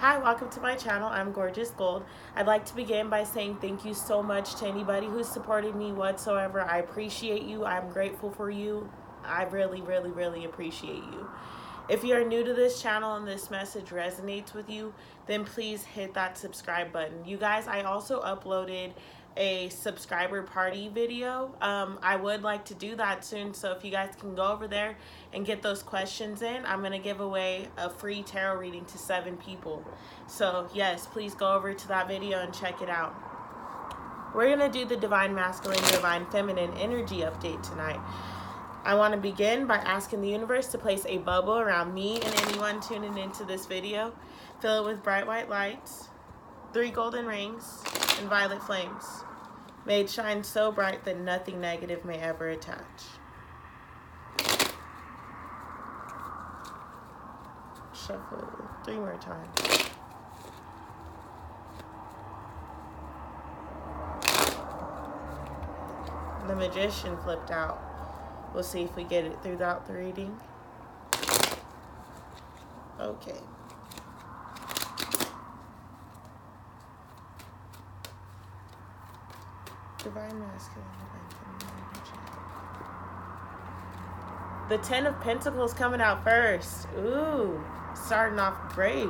Hi, welcome to my channel. I'm Gorgeous Gold. I'd like to begin by saying thank you so much to anybody who's supported me whatsoever. I appreciate you. I'm grateful for you. I really appreciate you. If you're new to this channel and this message resonates with you, then please hit that subscribe button. You guys, I also uploaded a subscriber party video. I would like to do that soon, so if you guys can go over there and get those questions in, I'm going to give away a free tarot reading to 7 people. So yes, please go over to that video and check it out. We're going to do the Divine Masculine, Divine Feminine energy update tonight. I want to begin by asking the universe to place a bubble around me and anyone tuning into this video. Fill it with bright white lights, 3 golden rings, and violet flames. May it shine so bright that nothing negative may ever attach. Shuffle 3 more times. The Magician flipped out. We'll see if we get it throughout the reading. Okay. Divine Masculine, Divine Feminine. The 10 of Pentacles coming out first. Ooh, starting off great.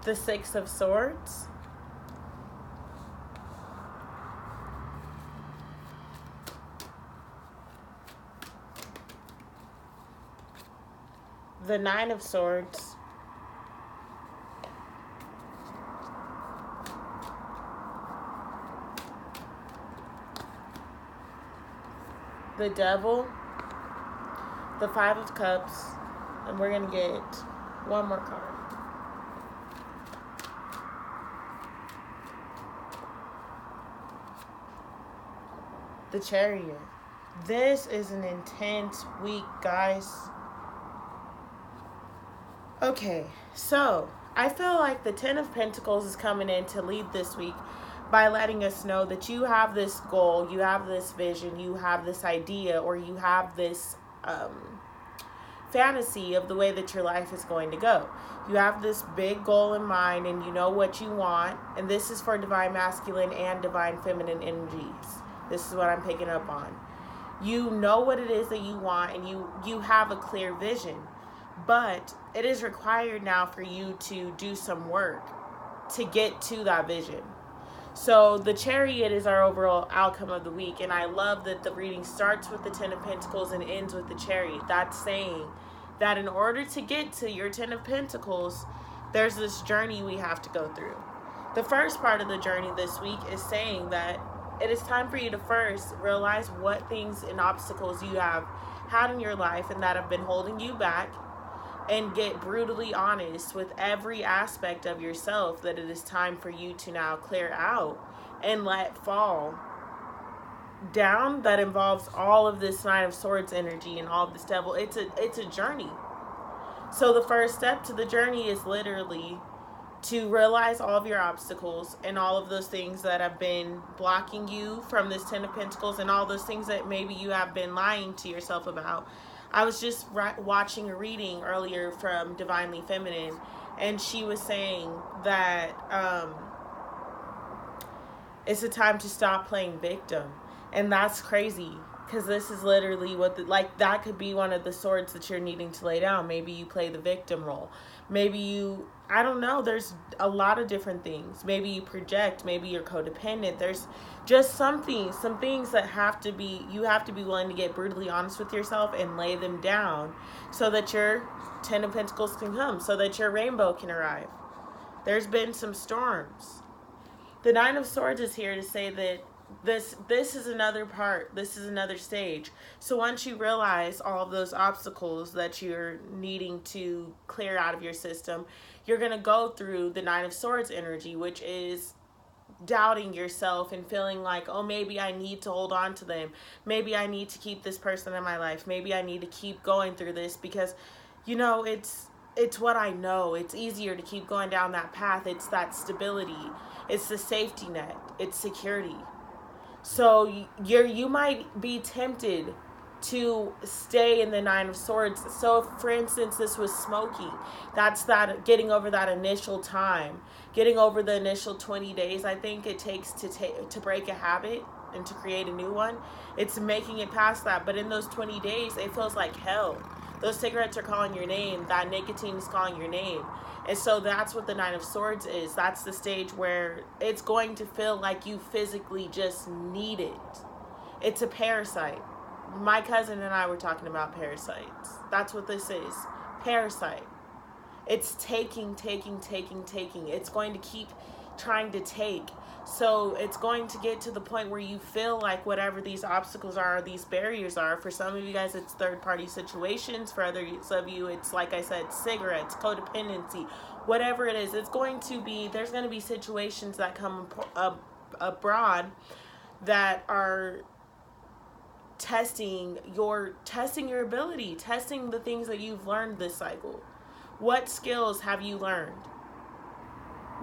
The 6 of Swords. The 9 of Swords. The Devil. The 5 of Cups. And we're going to get one more card. The Chariot. This is an intense week, guys. Okay, so I feel like the 10 of Pentacles is coming in to lead this week by letting us know that you have this goal, you have this vision, you have this idea, or you have this fantasy of the way that your life is going to go. You have this big goal in mind and you know what you want, and this is for Divine Masculine and Divine Feminine energies. This is what I'm picking up on. You know what it is that you want, and you have a clear vision. But it is required now for you to do some work to get to that vision. So the Chariot is our overall outcome of the week. And I love that the reading starts with the 10 of Pentacles and ends with the Chariot. That's saying that in order to get to your 10 of Pentacles, there's this journey we have to go through. The first part of the journey this week is saying that it is time for you to first realize what things and obstacles you have had in your life and that have been holding you back, and get brutally honest with every aspect of yourself that it is time for you to now clear out and let fall down. That involves all of this 9 of Swords energy and all of this Devil. It's a journey. So the first step to the journey is literally to realize all of your obstacles and all of those things that have been blocking you from this 10 of Pentacles, and all those things that maybe you have been lying to yourself about. I was just watching a reading earlier from Divinely Feminine, and she was saying that it's a time to stop playing victim. And that's crazy, because this is literally what that could be one of the swords that you're needing to lay down. Maybe you play the victim role. Maybe you, I don't know, there's a lot of different things. Maybe you project, maybe you're codependent. There's just some things that you have to be willing to get brutally honest with yourself and lay them down so that your 10 of Pentacles can come, so that your rainbow can arrive. There's been some storms. The 9 of Swords is here to say that this is another part. This is another stage. So once you realize all of those obstacles that you're needing to clear out of your system, you're going to go through the 9 of Swords energy, which is doubting yourself and feeling like, oh, maybe I need to hold on to them. Maybe I need to keep this person in my life. Maybe I need to keep going through this because, you know, it's what I know. It's easier to keep going down that path. It's that stability. It's the safety net. It's security. So you might be tempted to stay in the Nine of Swords. So if, for instance, this was smoky, that's that getting over that initial time, getting over the initial 20 days I think it takes to break a habit and to create a new one. It's making it past that. But in those 20 days, it feels like hell. Those cigarettes are calling your name. That nicotine is calling your name. And so that's what the Nine of Swords is. That's the stage where it's going to feel like you physically just need it. It's a parasite. My cousin and I were talking about parasites. That's what this is. Parasite. It's taking. It's going to keep trying to take. So it's going to get to the point where you feel like whatever these obstacles are, these barriers are. For some of you guys, it's third-party situations. For others of you, it's, like I said, cigarettes, codependency, whatever it is. It's going to be, there's going to be situations that come abroad that are testing your ability, testing the things that you've learned this cycle. What skills have you learned?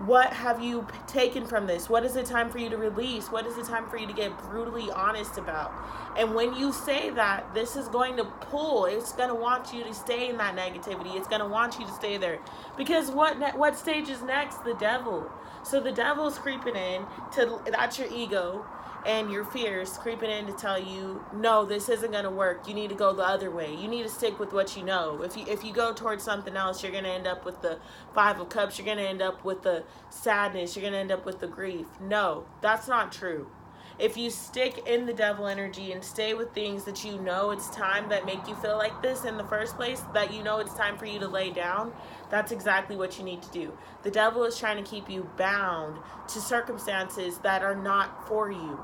What have you taken from this? What is it time for you to release? What is it time for you to get brutally honest about? And when you say that, this is going to pull. It's going to want you to stay in that negativity. It's going to want you to stay there. Because what stage is next? The devil. So the devil's creeping in. That's your ego and your fears creeping in to tell you, no, this isn't going to work. You need to go the other way. You need to stick with what you know. If you go towards something else, you're going to end up with the Five of Cups. You're going to end up with the sadness. You're going to end up with the grief. No, that's not true. If you stick in the devil energy and stay with things that you know it's time that make you feel like this in the first place, that you know it's time for you to lay down, that's exactly what you need to do. The devil is trying to keep you bound to circumstances that are not for you.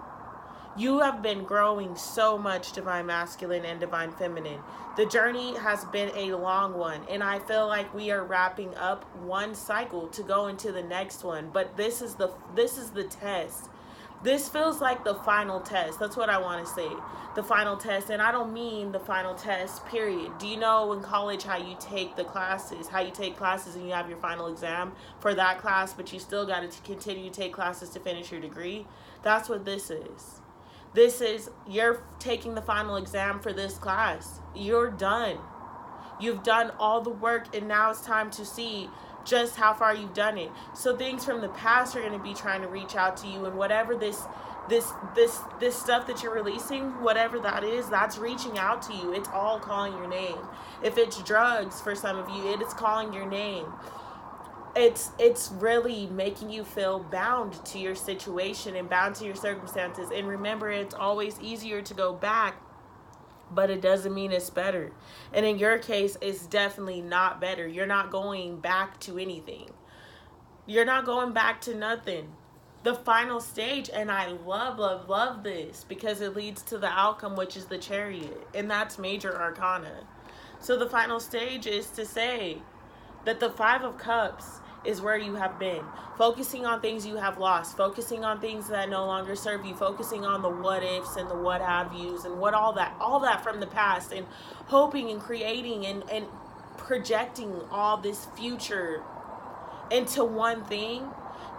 You have been growing so much, Divine Masculine and Divine Feminine. The journey has been a long one, and I feel like we are wrapping up one cycle to go into the next one. But this is the test. This feels like the final test. That's what I want to say. The final test. And I don't mean the final test, period. Do you know in college how you take the classes, and you have your final exam for that class, but you still got to continue to take classes to finish your degree? That's what this is. This is, you're taking the final exam for this class. You're done. You've done all the work, and now it's time to see just how far you've done it. So things from the past are going to be trying to reach out to you, and whatever this stuff that you're releasing, whatever that is, that's reaching out to you. It's all calling your name. If it's drugs for some of you, it is calling your name. It's really making you feel bound to your situation and bound to your circumstances. And remember, it's always easier to go back, but it doesn't mean it's better. And in your case, it's definitely not better. You're not going back to anything. You're not going back to nothing. The final stage, and I love this because it leads to the outcome, which is the chariot, and that's major arcana. So the final stage is to say that the Five of Cups is where you have been, focusing on things you have lost, focusing on things that no longer serve you, focusing on the what ifs and the what have yous and what all that from the past, and hoping and creating and projecting all this future into one thing,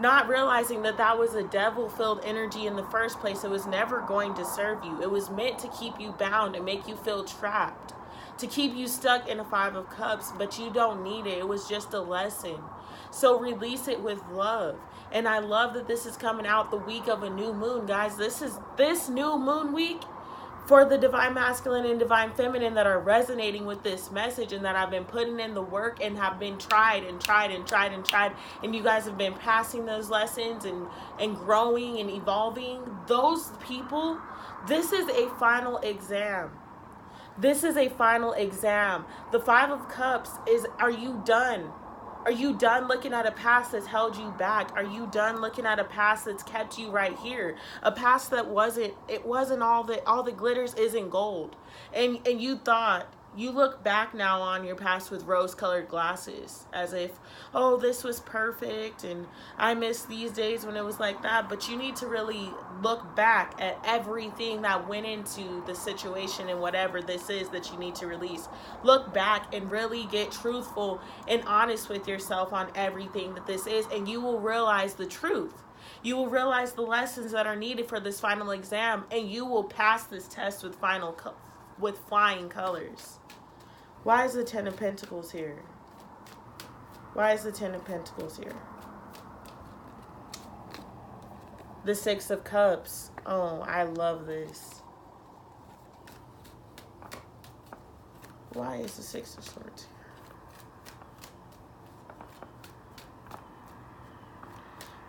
not realizing that was a devil-filled energy in the first place. It was never going to serve you. It was meant to keep you bound and make you feel trapped, to keep you stuck in a Five of Cups, but you don't need it. It was just a lesson. So release it with love. And I love that this is coming out the week of a new moon, guys. This new moon week for the Divine Masculine and Divine Feminine that are resonating with this message and that I've been putting in the work and have been tried. And you guys have been passing those lessons and growing and evolving. Those people, this is a final exam. This is a final exam. The Five of Cups is, are you done? Are you done looking at a past that's held you back? Are you done looking at a past that's kept you right here? A past that wasn't all the glitters isn't gold. And you thought, you look back now on your past with rose-colored glasses as if, oh, this was perfect and I miss these days when it was like that. But you need to really look back at everything that went into the situation and whatever this is that you need to release. Look back and really get truthful and honest with yourself on everything that this is, and you will realize the truth. You will realize the lessons that are needed for this final exam, and you will pass this test with flying colors. Why is the Ten of Pentacles here? Why is the Ten of Pentacles here? The Six of Cups. Oh, I love this. Why is the Six of Swords here?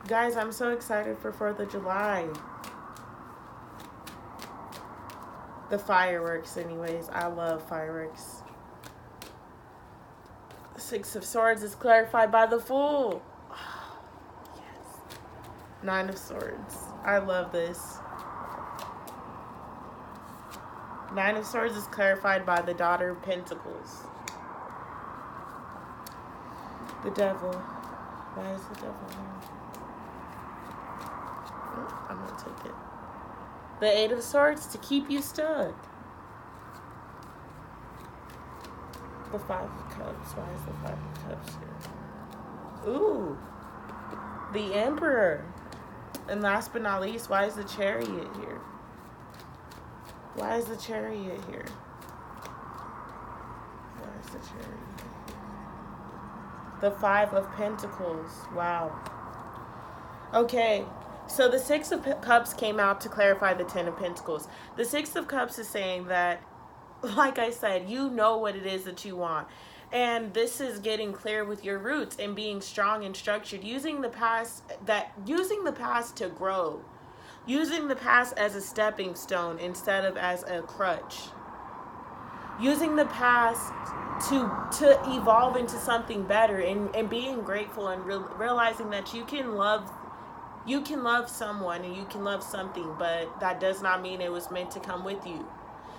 Guys, I'm so excited for 4th of July. The fireworks, anyways. I love fireworks. The Six of Swords is clarified by the Fool. Oh, yes. Nine of Swords. I love this. Nine of Swords is clarified by the Daughter of Pentacles. The Devil. Why is the Devil here? I'm going to take it. The Eight of Swords to keep you stuck. The Five of Cups. Why is the Five of Cups here? Ooh. The Emperor. And last but not least, why is the Chariot here? Why is the Chariot here? Why is the Chariot here? The Five of Pentacles. Wow. Okay. So the Six of Cups came out to clarify the Ten of Pentacles. The Six of Cups is saying that, like I said, you know what it is that you want. And this is getting clear with your roots and being strong and structured. Using the past to grow. Using the past as a stepping stone instead of as a crutch. Using the past to evolve into something better and being grateful and realizing that you can love someone and you can love something, but that does not mean it was meant to come with you.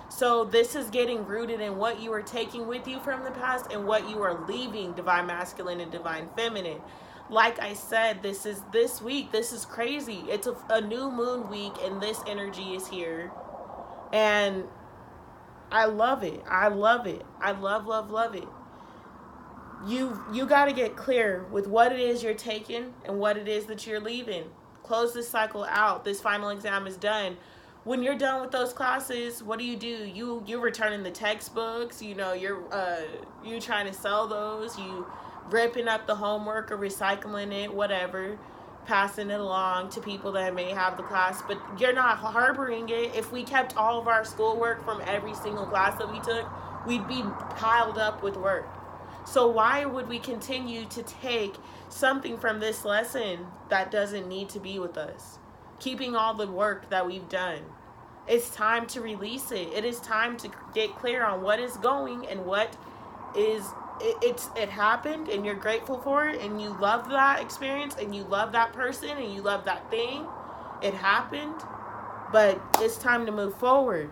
So this is getting rooted in what you are taking with you from the past and what you are leaving, Divine Masculine and Divine Feminine. Like I said, this week. This is crazy. It's a new moon week and this energy is here. And I love it. I love it. I love it. You got to get clear with what it is you're taking and what it is that you're leaving. Close this cycle out. This final exam is done. When you're done with those classes, what do? You're returning the textbooks. You know, you're trying to sell those. You ripping up the homework or recycling it, whatever, passing it along to people that may have the class. But you're not harboring it. If we kept all of our schoolwork from every single class that we took, we'd be piled up with work. So why would we continue to take something from this lesson that doesn't need to be with us? Keeping all the work that we've done. It's time to release it. It is time to get clear on what is going and what is it happened and you're grateful for it and you love that experience and you love that person and you love that thing. It happened, but it's time to move forward.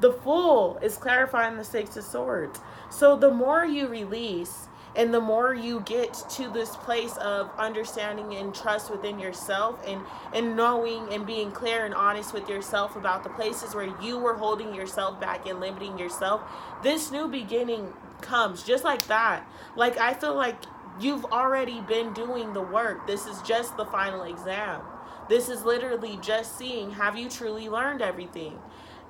The Fool is clarifying the Six of Swords. So the more you release and the more you get to this place of understanding and trust within yourself and knowing and being clear and honest with yourself about the places where you were holding yourself back and limiting yourself, this new beginning comes just like that. Like, I feel like you've already been doing the work. This is just the final exam. This is literally just seeing, have you truly learned everything?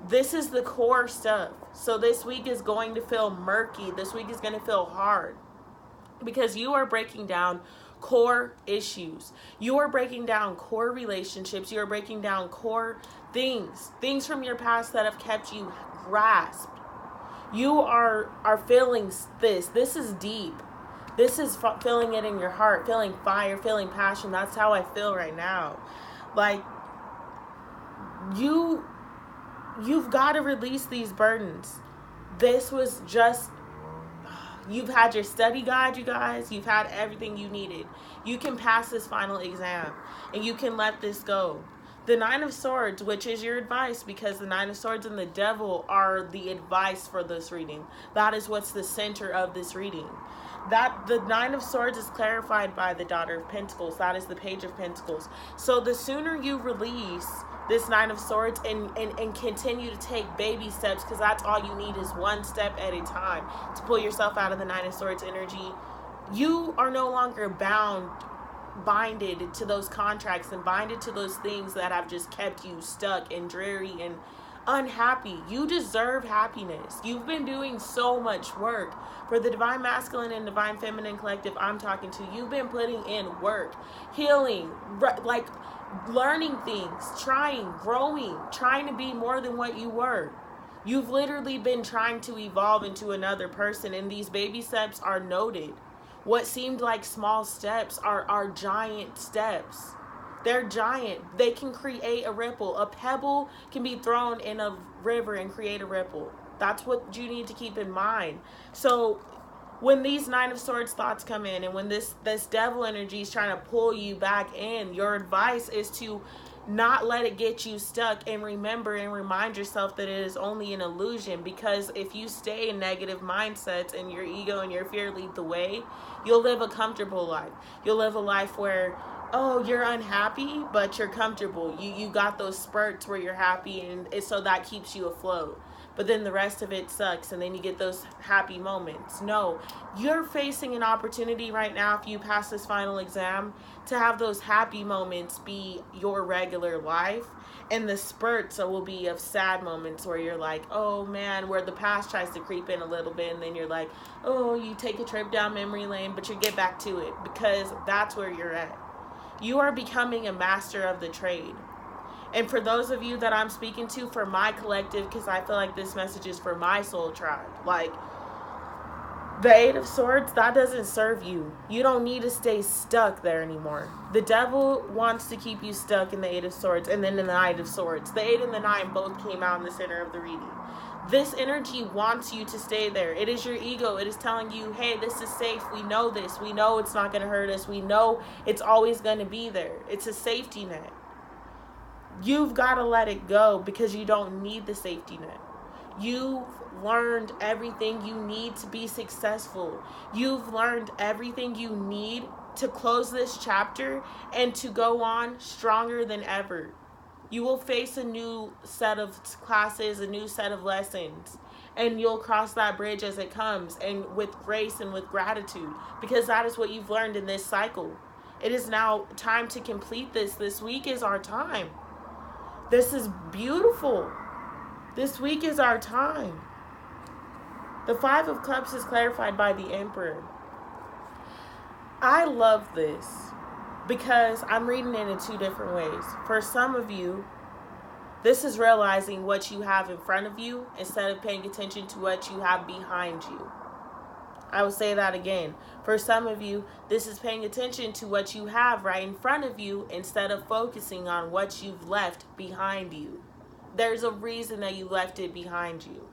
This is the core stuff. So this week is going to feel murky. This week is going to feel hard because you are breaking down core issues. You are breaking down core relationships. You are breaking down core things from your past that have kept you grasped. You are feeling this. This is deep. This is feeling it in your heart, feeling fire, feeling passion. That's how I feel right now. Like, you've got to release these burdens. This was just, you've had your study guide, you guys. You've had everything you needed. You can pass this final exam and you can let this go. The Nine of Swords, which is your advice, because the Nine of Swords and the Devil are the advice for this reading. That is what's the center of this reading. That the Nine of Swords is clarified by the Daughter of Pentacles. That is the Page of Pentacles. So the sooner you release this Nine of Swords and continue to take baby steps, because that's all you need is one step at a time to pull yourself out of the Nine of Swords energy. You are no longer bound binded to those contracts and binded to those things that have just kept you stuck and dreary and unhappy. You deserve happiness. You've been doing so much work. For the Divine Masculine and Divine Feminine Collective I'm talking to, you've been putting in work, healing, like learning things, trying, growing, trying to be more than what you were. You've literally been trying to evolve into another person, and these baby steps are noted. What seemed like small steps are giant steps. They're giant. They can create a ripple. A pebble can be thrown in a river and create a ripple. That's what you need to keep in mind. So when these Nine of Swords thoughts come in, and when this devil energy is trying to pull you back in, your advice is to not let it get you stuck, and remember and remind yourself that it is only an illusion. Because if you stay in negative mindsets and your ego and your fear lead the way, you'll live a comfortable life. You'll live a life where, oh, you're unhappy, but you're comfortable. You got those spurts where you're happy, and so that keeps you afloat. But then the rest of it sucks, and then you get those happy moments. No, you're facing an opportunity right now, if you pass this final exam, to have those happy moments be your regular life. And the spurts will be of sad moments where you're like, oh man, where the past tries to creep in a little bit, and then you're like, oh, you take a trip down memory lane, but you get back to it, because that's where you're at. You are becoming a master of the trade. And for those of you that I'm speaking to, for my collective, because I feel like this message is for my soul tribe, like the Eight of Swords, that doesn't serve you. You don't need to stay stuck there anymore. The devil wants to keep you stuck in the Eight of Swords and then in the Nine of Swords. The 8 and the 9 both came out in the center of the reading. This energy wants you to stay there. It is your ego. It is telling you, hey, this is safe. We know this. We know it's not going to hurt us. We know it's always going to be there. It's a safety net. You've got to let it go, because you don't need the safety net. You've learned everything you need to be successful. You've learned everything you need to close this chapter and to go on stronger than ever. You will face a new set of classes, a new set of lessons, and you'll cross that bridge as it comes, and with grace and with gratitude, because that is what you've learned in this cycle. It is now time to complete this. This week is our time. This is beautiful. This week is our time. The 5 of Cups is clarified by the Emperor. I love this because I'm reading it in 2 different ways. For some of you, this is realizing what you have in front of you instead of paying attention to what you have behind you. I will say that again. For some of you, this is paying attention to what you have right in front of you instead of focusing on what you've left behind you. There's a reason that you left it behind you.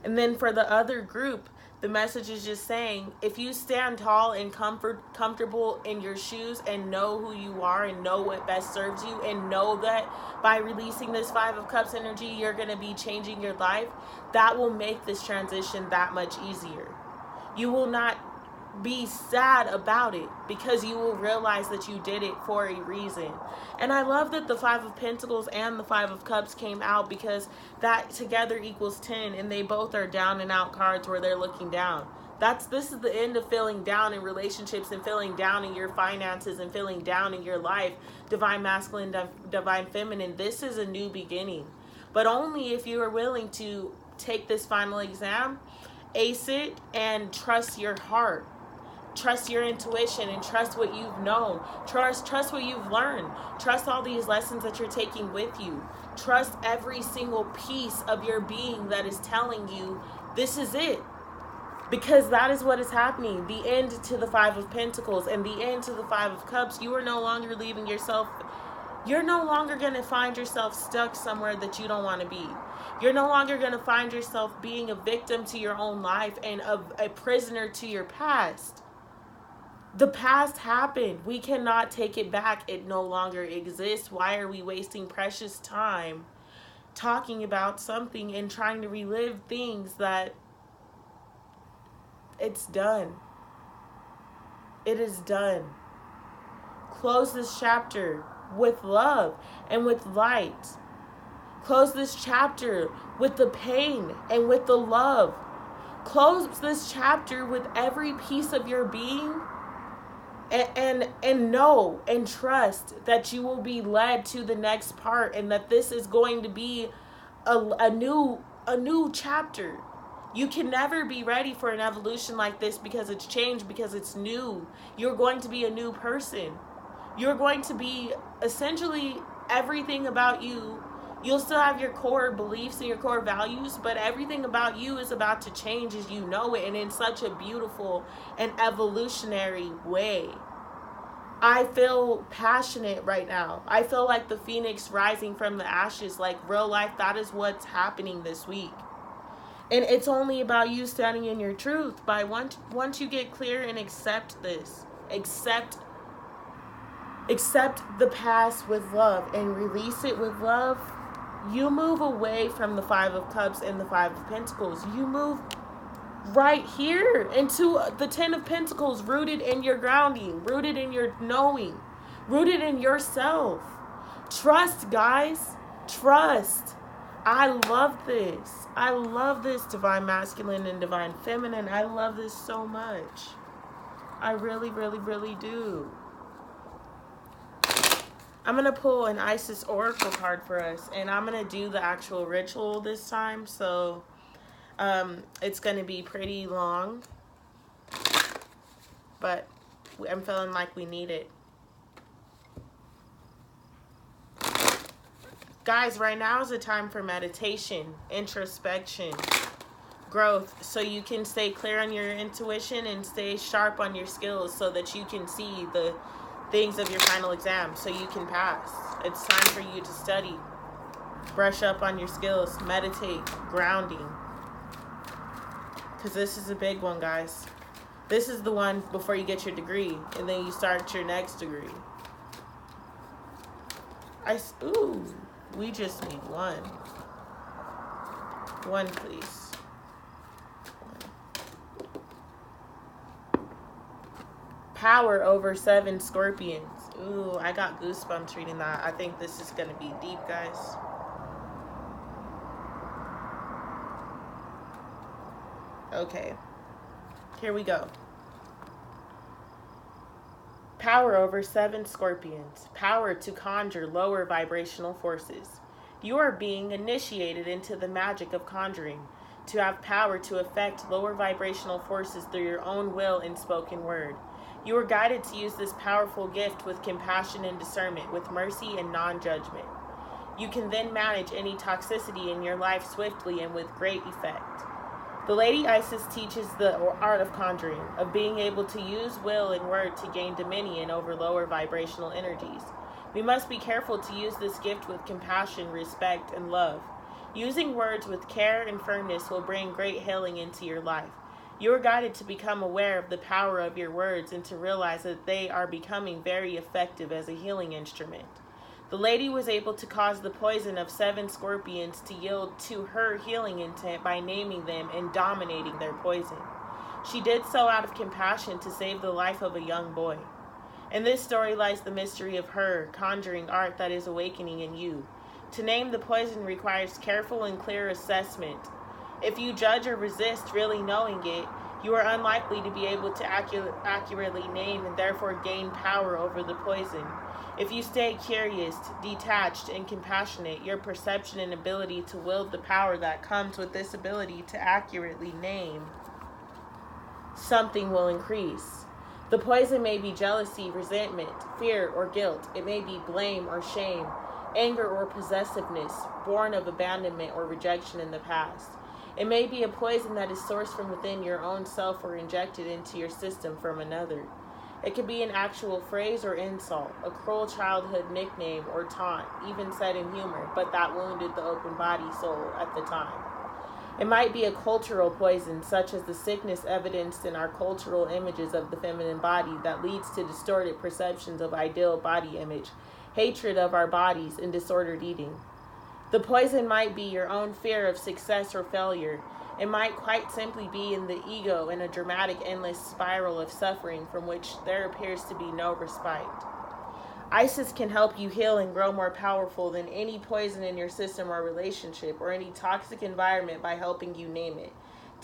And then for the other group, the message is just saying, if you stand tall and comfortable in your shoes and know who you are and know what best serves you, and know that by releasing this 5 of Cups energy, you're going to be changing your life, that will make this transition that much easier. You will not be sad about it, because you will realize that you did it for a reason. And I love that the 5 of Pentacles and the 5 of Cups came out, because that together equals 10, and they both are down and out cards where they're looking down. This is the end of feeling down in relationships, and feeling down in your finances, and feeling down in your life. Divine Masculine, Divine Feminine, this is a new beginning. But only if you are willing to take this final exam, ace it, and trust your heart. Trust your intuition, and trust what you've known. Trust what you've learned. Trust all these lessons that you're taking with you. Trust every single piece of your being that is telling you this is it. Because that is what is happening. The end to the 5 of Pentacles and the end to the 5 of Cups. You are no longer leaving yourself. You're no longer going to find yourself stuck somewhere that you don't want to be. You're no longer going to find yourself being a victim to your own life and a prisoner to your past. The past happened. We cannot take it back. It no longer exists. Why are we wasting precious time talking about something and trying to relive things that it's done? It is done. Close this chapter with love and with light. Close this chapter with the pain and with the love. Close this chapter with every piece of your being and know and trust that you will be led to the next part, and that this is going to be a new chapter. You can never be ready for an evolution like this because it's changed, because it's new. You're going to be a new person. You're going to be essentially everything about you. You'll still have your core beliefs and your core values, but everything about you is about to change as you know it, and in such a beautiful and evolutionary way. I feel passionate right now. I feel like the phoenix rising from the ashes, like real life. That is what's happening this week. And it's only about you standing in your truth. By once you get clear and accept this, accept the past with love and release it with love, you move away from the Five of Cups and the Five of Pentacles. You move right here into the Ten of Pentacles, rooted in your grounding, rooted in your knowing, rooted in yourself. Trust, guys. Trust. I love this. I love this, divine masculine and divine feminine. I love this so much. I really, really, really do. I'm going to pull an Isis Oracle card for us, and I'm going to do the actual ritual this time, so it's going to be pretty long, but I'm feeling like we need it. Guys, right now is a time for meditation, introspection, growth, so you can stay clear on your intuition and stay sharp on your skills so that you can see the things of your final exam so you can pass. It's time for you to study, brush up on your skills, meditate, grounding. Because this is a big one, guys. This is the one before you get your degree, and then you start your next degree. Ooh, we just need one. One, please. Power over 7 scorpions. Ooh, I got goosebumps reading that. I think this is going to be deep, guys. Okay. Here we go. Power over 7 scorpions. Power to conjure lower vibrational forces. You are being initiated into the magic of conjuring, to have power to affect lower vibrational forces through your own will and spoken word. You are guided to use this powerful gift with compassion and discernment, with mercy and non-judgment. You can then manage any toxicity in your life swiftly and with great effect. The Lady Isis teaches the art of conjuring, of being able to use will and word to gain dominion over lower vibrational energies. We must be careful to use this gift with compassion, respect, and love. Using words with care and firmness will bring great healing into your life. You are guided to become aware of the power of your words and to realize that they are becoming very effective as a healing instrument. The lady was able to cause the poison of 7 scorpions to yield to her healing intent by naming them and dominating their poison. She did so out of compassion to save the life of a young boy. In this story lies the mystery of her conjuring art that is awakening in you. To name the poison requires careful and clear assessment. If you judge or resist really knowing it, you are unlikely to be able to accurately name and therefore gain power over the poison. If you stay curious, detached, and compassionate, your perception and ability to wield the power that comes with this ability to accurately name something will increase. The poison may be jealousy, resentment, fear, or guilt. It may be blame or shame, anger or possessiveness, born of abandonment or rejection in the past. It may be a poison that is sourced from within your own self or injected into your system from another. It could be an actual phrase or insult, a cruel childhood nickname or taunt, even said in humor, but that wounded the open body soul at the time. It might be a cultural poison, such as the sickness evidenced in our cultural images of the feminine body that leads to distorted perceptions of ideal body image, hatred of our bodies, and disordered eating. The poison might be your own fear of success or failure. It might quite simply be in the ego in a dramatic, endless spiral of suffering from which there appears to be no respite. Isis can help you heal and grow more powerful than any poison in your system or relationship or any toxic environment by helping you name it,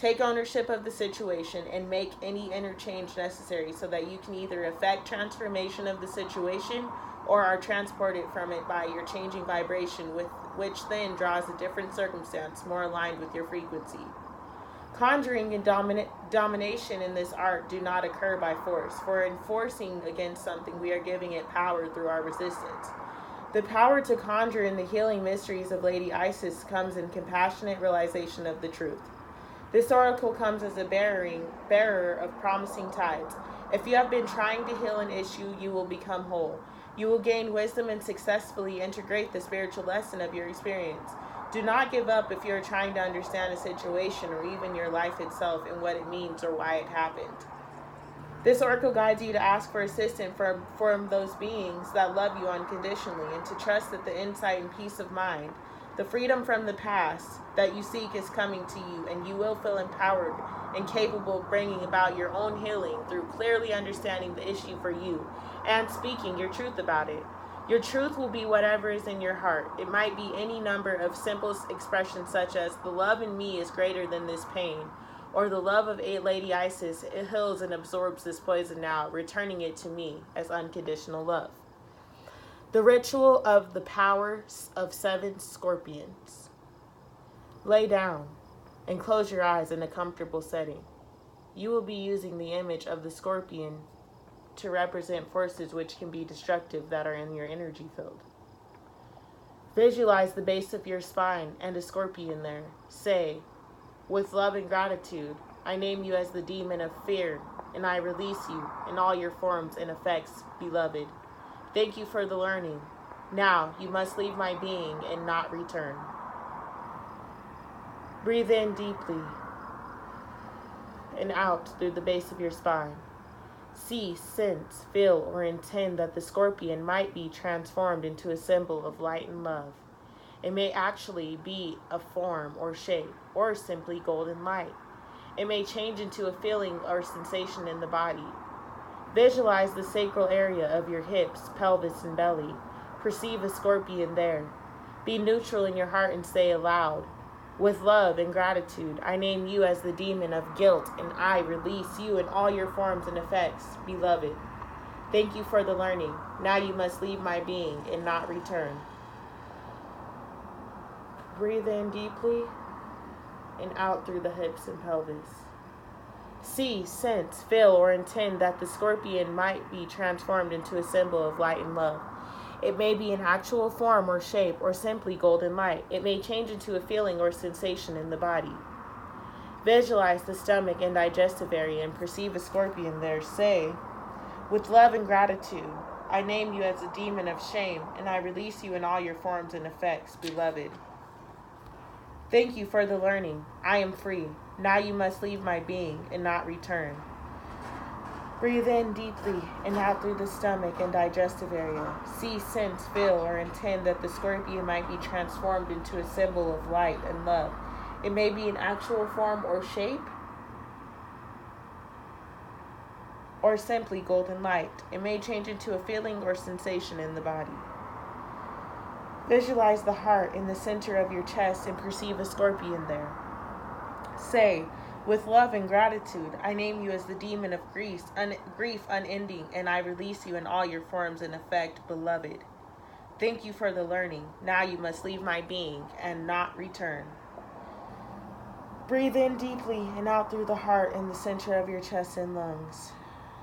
Take ownership of the situation and make any interchange necessary so that you can either effect transformation of the situation or are transported from it by your changing vibration, which then draws a different circumstance more aligned with your frequency. Conjuring and domination in this art do not occur by force. For enforcing against something, we are giving it power through our resistance. The power to conjure in the healing mysteries of Lady Isis comes in compassionate realization of the truth. This oracle comes as a bearer of promising tides. If you have been trying to heal an issue, you will become whole. You will gain wisdom and successfully integrate the spiritual lesson of your experience. Do not give up if you are trying to understand a situation or even your life itself and what it means or why it happened. This oracle guides you to ask for assistance from those beings that love you unconditionally and to trust that the insight and peace of mind, the freedom from the past that you seek is coming to you, and you will feel empowered and capable of bringing about your own healing through clearly understanding the issue for you and speaking your truth about it. Your truth will be whatever is in your heart. It might be any number of simple expressions such as, the love in me is greater than this pain, or the love of Lady Isis, it heals and absorbs this poison now, returning it to me as unconditional love. The ritual of the powers of 7 scorpions. Lay down and close your eyes in a comfortable setting. You will be using the image of the scorpion to represent forces which can be destructive that are in your energy field. Visualize the base of your spine and a scorpion there. Say, with love and gratitude, I name you as the demon of fear, and I release you in all your forms and effects, beloved. Thank you for the learning. Now you must leave my being and not return. Breathe in deeply and out through the base of your spine. See, sense, feel, or intend that the scorpion might be transformed into a symbol of light and love. It may actually be a form or shape, or simply golden light. It may change into a feeling or sensation in the body. Visualize the sacral area of your hips, pelvis, and belly. Perceive a scorpion there. Be neutral in your heart and say aloud, with love and gratitude, I name you as the demon of guilt, and I release you in all your forms and effects, beloved. Thank you for the learning. Now you must leave my being and not return. Breathe in deeply and out through the hips and pelvis. See, sense, feel, or intend that the scorpion might be transformed into a symbol of light and love. It may be an actual form or shape, or simply golden light. It may change into a feeling or sensation in the body. Visualize the stomach and digestive area and perceive a scorpion there. Say, with love and gratitude, I name you as a demon of shame, and I release you in all your forms and effects, beloved. Thank you for the learning. I am free. Now you must leave my being and not return. Breathe in deeply and out through the stomach and digestive area. See, sense, feel, or intend that the scorpion might be transformed into a symbol of light and love. It may be an actual form or shape, or simply golden light. It may change into a feeling or sensation in the body. Visualize the heart in the center of your chest and perceive a scorpion there. Say, with love and gratitude, I name you as the demon of grief unending, and I release you in all your forms and effect, beloved. Thank you for the learning. Now you must leave my being and not return. Breathe in deeply and out through the heart in the center of your chest and lungs.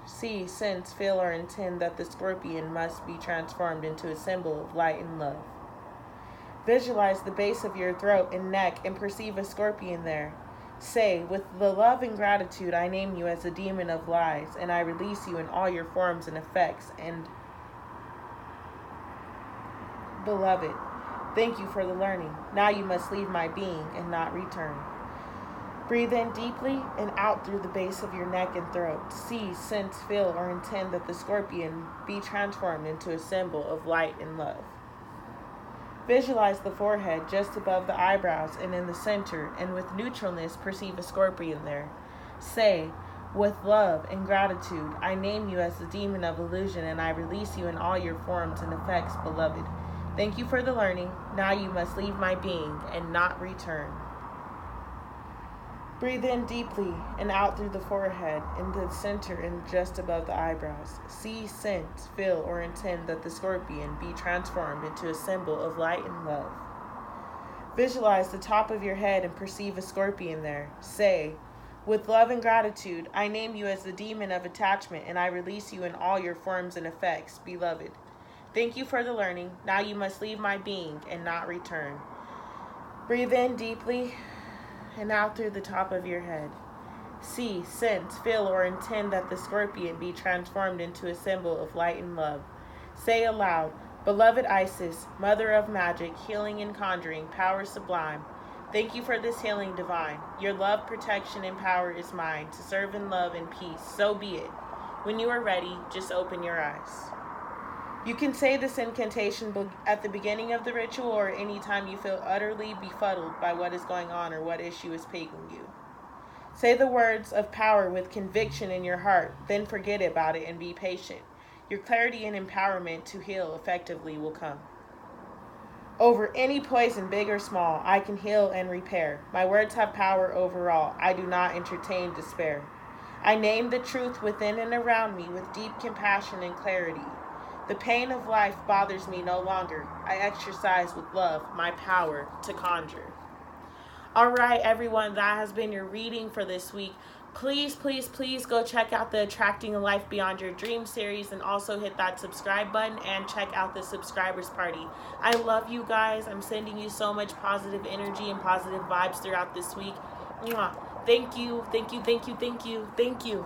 See, sense, feel, or intend that the scorpion must be transformed into a symbol of light and love. Visualize the base of your throat and neck and perceive a scorpion there. Say, with the love and gratitude, I name you as a demon of lies, and I release you in all your forms and effects, and beloved, thank you for the learning. Now you must leave my being and not return. Breathe in deeply and out through the base of your neck and throat. See, sense, feel, or intend that the scorpion be transformed into a symbol of light and love. Visualize the forehead just above the eyebrows and in the center, and with neutralness perceive a scorpion there. Say, with love and gratitude, I name you as the demon of illusion, and I release you in all your forms and effects, beloved. Thank you for the learning. Now you must leave my being and not return. Breathe in deeply and out through the forehead, in the center and just above the eyebrows. See, sense, feel, or intend that the scorpion be transformed into a symbol of light and love. Visualize the top of your head and perceive a scorpion there. Say, with love and gratitude, I name you as the demon of attachment and I release you in all your forms and effects, beloved. Thank you for the learning. Now you must leave my being and not return. Breathe in deeply and out through the top of your head. See, sense, feel, or intend that the scorpion be transformed into a symbol of light and love. Say aloud, beloved Isis, mother of magic, healing and conjuring, power sublime. Thank you for this healing divine. Your love, protection, and power is mine, to serve in love and peace. So be it. When you are ready, just open your eyes. You can say this incantation at the beginning of the ritual or any time you feel utterly befuddled by what is going on or what issue is plaguing you. Say the words of power with conviction in your heart, then forget about it and be patient. Your clarity and empowerment to heal effectively will come. Over any poison, big or small, I can heal and repair. My words have power over all. I do not entertain despair. I name the truth within and around me with deep compassion and clarity. The pain of life bothers me no longer. I exercise with love my power to conjure. All right, everyone, that has been your reading for this week. Please, please, please go check out the Attracting a Life Beyond Your Dreams series and also hit that subscribe button and check out the subscribers party. I love you guys. I'm sending you so much positive energy and positive vibes throughout this week. Mwah. Thank you, thank you, thank you, thank you, thank you.